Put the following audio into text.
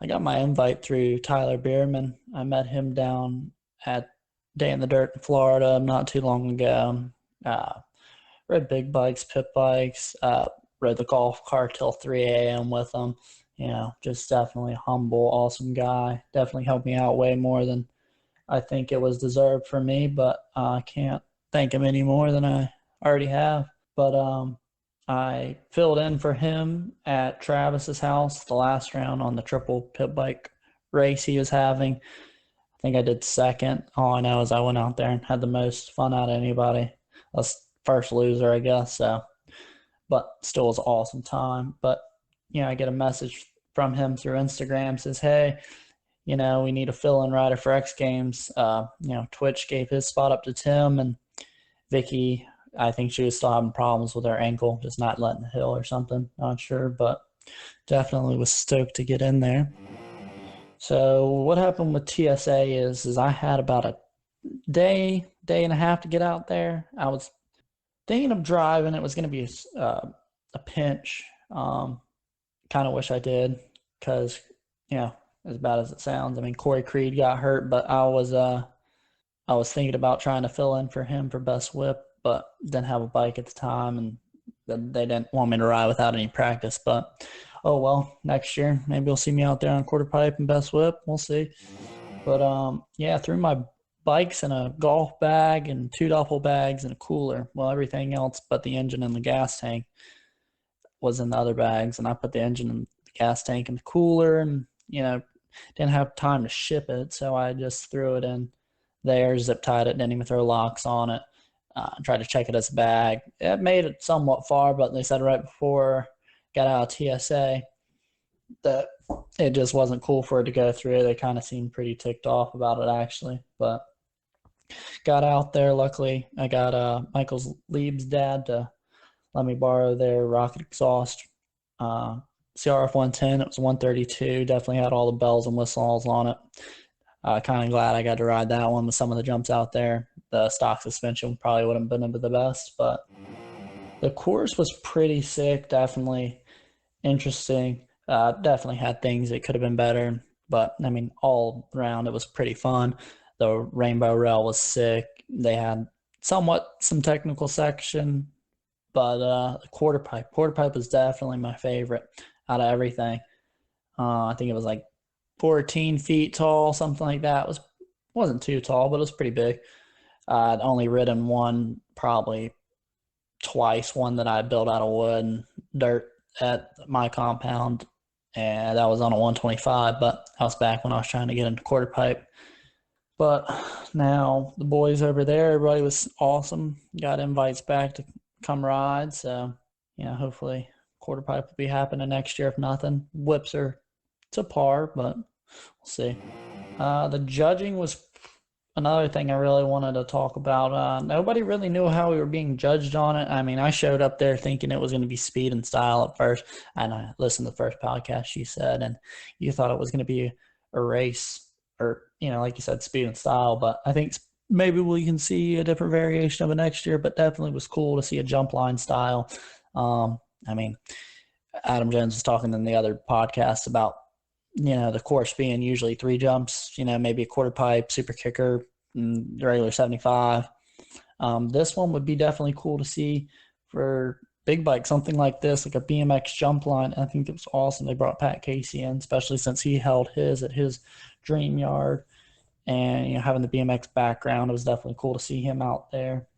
I got my invite through Tyler Bierman. I met him down at Day in the Dirt in Florida not too long ago. Uh, Rode big bikes, pit bikes, rode the golf cart till 3 a.m. with him. Just definitely a humble, awesome guy. Definitely helped me out way more than I think it was deserved for me, but I can't thank him any more than I already have. But I filled in for him at Travis's house the last round on the triple pit bike race he was having. I think I did second. All I know is I went out there and had the most fun out of anybody. I was first loser, I guess. So, but still was an awesome time. But I get a message from him through Instagram says, "Hey, we need a fill-in rider for X Games." Twitch gave his spot up to Tim, and Vicky, I think she was still having problems with her ankle, just not letting the hill or something. Not sure, but definitely was stoked to get in there. So what happened with TSA is I had about a day and a half to get out there. I was thinking of driving. It was going to be a pinch. Kind of wish I did because, as bad as it sounds, I mean, Corey Creed got hurt, but I was thinking about trying to fill in for him for best whip, but didn't have a bike at the time, and they didn't want me to ride without any practice. But oh well, next year maybe you'll see me out there on quarter pipe and best whip. We'll see. But yeah, threw my bikes in a golf bag and two duffel bags and a cooler. Well, everything else but the engine and the gas tank was in the other bags, and I put the engine and the gas tank in the cooler, and didn't have time to ship it, so I just threw it in there, zip tied it, didn't even throw locks on it. Tried to check it as a bag. It made it somewhat far, but they said right before got out of TSA that it just wasn't cool for it to go through. They kind of seemed pretty ticked off about it actually, but got out there. Luckily, I got Michael's Lieb's dad to let me borrow their rocket exhaust. CRF 110. It was 132. Definitely had all the bells and whistles on it. Kind of glad I got to ride that one with some of the jumps out there. The stock suspension probably wouldn't have been the best, but the course was pretty sick. Definitely interesting. Definitely had things that could have been better, but I mean, all around it was pretty fun. The rainbow rail was sick. They had somewhat some technical section, but the quarter pipe was definitely my favorite out of everything. I think it was like 14 feet tall, something like that. Wasn't too tall, but it was pretty big. I'd only ridden one probably twice, one that I built out of wood and dirt at my compound, and that was on a 125, but I was back when I was trying to get into quarter pipe. But now the boys over there, everybody was awesome. Got invites back to come ride, so hopefully quarter pipe will be happening next year if nothing. Whips are to par, but we'll see. The judging was another thing I really wanted to talk about. Nobody really knew how we were being judged on it. I mean, I showed up there thinking it was going to be speed and style at first, and I listened to the first podcast you said, and you thought it was going to be a race or, like you said, speed and style. But I think maybe we can see a different variation of it next year, but definitely was cool to see a jump line style. I mean, Adam Jones was talking in the other podcast about the course being usually three jumps, maybe a quarter pipe, super kicker, and regular 75. This one would be definitely cool to see for big bike, something like this, like a BMX jump line. I think it was awesome. They brought Pat Casey in, especially since he held his at his dream yard. And, having the BMX background, it was definitely cool to see him out there.